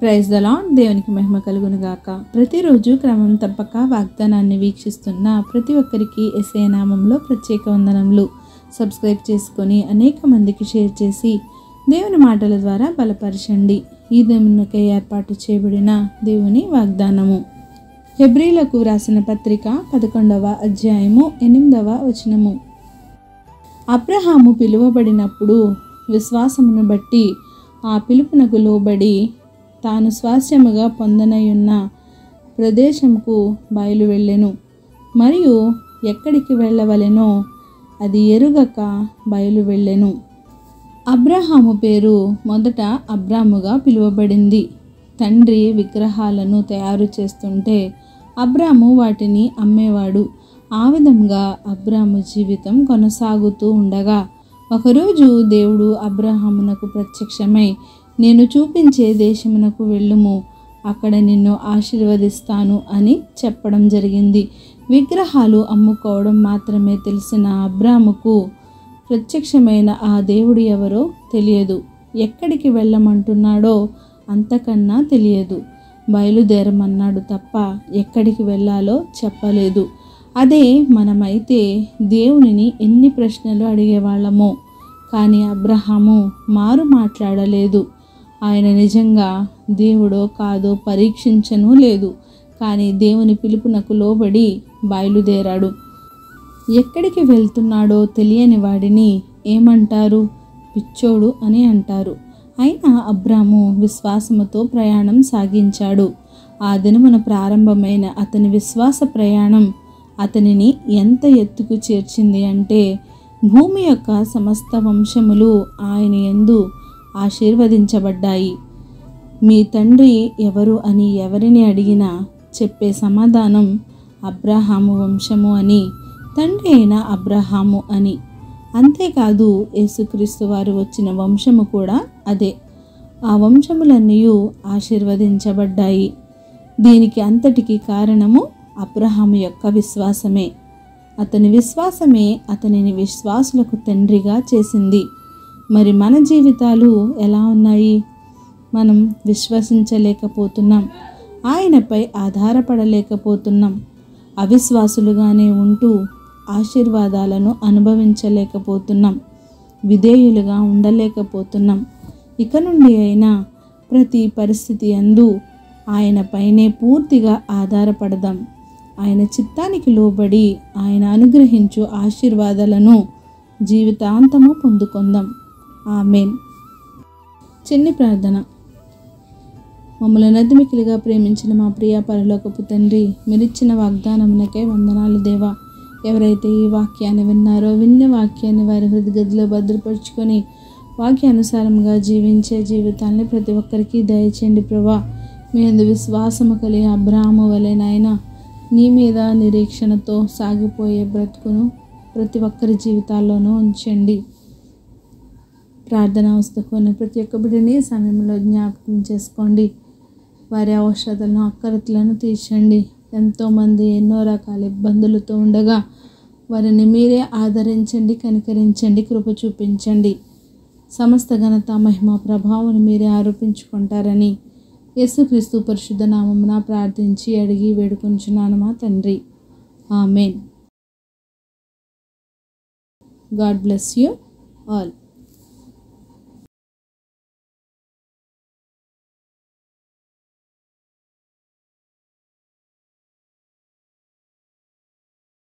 Praise the lord. దేవునికి మహిమ కలుగును గాక. ప్రతిరోజు క్రమం తప్పక వాగ్దానాన్ని వీక్షిస్తున్న ప్రతి ఒక్కరికి యేసయ్య నామంలో ప్రత్యేక వందనములు. సబ్స్క్రైబ్ చేసుకొని అనేక మందికి షేర్ చేసి దేవుని మాటల ద్వారా బలపరచండి. ఈ దినమునకై ఏర్పాటు చేయబడిన దేవుని వాగ్దానము హెబ్రీలకు వ్రాసిన పత్రిక 11వ అధ్యాయము 8వ వచనము. అబ్రహాము పిలువబడినప్పుడు విశ్వాసమును బట్టి ఆ పిలుపునకు లోబడి తాను స్వాస్యముగా పొందనయున్న ప్రదేశముకు బయలు వెళ్ళెను. మరియు ఎక్కడికి వెళ్ళవలెనో అది ఎరుగక బయలు వెళ్ళెను. అబ్రహాము పేరు మొదట అబ్రాముగా పిలువబడింది. తండ్రి విగ్రహాలను తయారు చేస్తుంటే అబ్రాము వాటిని అమ్మేవాడు. ఆ విధంగా అబ్రాము జీవితం కొనసాగుతూ ఉండగా ఒకరోజు దేవుడు అబ్రహామునకు ప్రత్యక్షమై, నేను చూపించే దేశమునకు వెళ్ళుము, అక్కడ నిన్ను ఆశీర్వదిస్తాను అని చెప్పడం జరిగింది. విగ్రహాలు అమ్ముకోవడం మాత్రమే తెలిసిన అబ్రాముకు ప్రత్యక్షమైన ఆ దేవుడు ఎవరో తెలియదు. ఎక్కడికి వెళ్ళమంటున్నాడో అంతకన్నా తెలియదు. బయలుదేరమన్నాడు తప్ప ఎక్కడికి వెళ్ళాలో చెప్పలేదు. అదే మనమైతే దేవునిని ఎన్ని ప్రశ్నలు అడిగేవాళ్ళమో, కానీ అబ్రహాము మారు మాట్లాడలేదు. ఆయన నిజంగా దేవుడో కాదో పరీక్షించను లేదు. కానీ దేవుని పిలుపునకు లోబడి బయలుదేరాడు. ఎక్కడికి వెళ్తున్నాడో తెలియని వాడిని ఏమంటారు? పిచ్చోడు అని అంటారు. అయినా అబ్రాము విశ్వాసముతో ప్రయాణం సాగించాడు. ఆ దినమున ప్రారంభమైన అతని విశ్వాస ప్రయాణం అతనిని ఎంత ఎత్తుకు చేర్చింది అంటే, భూమి యొక్క సమస్త వంశములు ఆయన యందు ఆశీర్వదించబడ్డాయి. మీ తండ్రి ఎవరు అని ఎవరిని అడిగినా చెప్పే సమాధానం అబ్రహాము వంశము అని, తండ్రి అయిన అబ్రహాము అని. అంతేకాదు, యేసుక్రీస్తు వారు వచ్చిన వంశము కూడా అదే. ఆ వంశములన్నీ ఆశీర్వదించబడ్డాయి. దీనికి అంతటికి కారణము అబ్రహాము యొక్క విశ్వాసమే. అతని విశ్వాసమే అతనిని విశ్వాసులకు తండ్రిగా చేసింది. మరి మన జీవితాలు ఎలా ఉన్నాయి? మనం విశ్వసించలేకపోతున్నాం. ఆయనపై ఆధారపడలేకపోతున్నాం. అవిశ్వాసులుగానే ఉంటూ ఆశీర్వాదాలను అనుభవించలేకపోతున్నాం. విధేయులుగా ఉండలేకపోతున్నాం. ఇక నుండి అయినా ప్రతి పరిస్థితి యందు ఆయనపైనే పూర్తిగా ఆధారపడదాం. ఆయన చిత్తానికి లోబడి ఆయన అనుగ్రహించు ఆశీర్వాదాలను జీవితాంతము పొందుకుందాం. ఆమేన్. చిన్ని ప్రార్థన. మమ్మల్ని అతిమికిలిగా ప్రేమించిన మా ప్రియ పరలోకపు తండ్రి, మీరిచ్చిన వాగ్దానమునకై వందనాలు దేవా. ఎవరైతే ఈ వాక్యాన్ని విన్నారో, విన్న వాక్యాన్ని వారి హృదయగదిలో భద్రపరుచుకొని వాక్యానుసారంగా జీవించే జీవితాన్ని ప్రతి ఒక్కరికి దయచేయండి ప్రభా. మీ యందు విశ్వాసము కలిగి అబ్రాహాము వలె నాయన నీ మీద నిరీక్షణతో సాగిపోయే బ్రతుకును ప్రతి ఒక్కరి జీవితాల్లోనూ ఉంచండి. ప్రార్థన అవస్థకున్న ప్రతి ఒక్క బిడ్డని సమయంలో జ్ఞాపకం చేసుకోండి. వారి అవసరాలను అక్కరతలను తీర్చండి. ఎంతోమంది ఎన్నో రకాల ఇబ్బందులతో ఉండగా వారిని మీరే ఆదరించండి, కనికరించండి, కృప చూపించండి. సమస్త ఘనత, మహిమ, ప్రభావం మీరే ఆరోపించుకుంటారని యేసుక్రీస్తు పరిశుద్ధ నామమున ప్రార్థించి అడిగి వేడుకొంచున్నాను మా తండ్రి. ఆమేన్. God bless you all.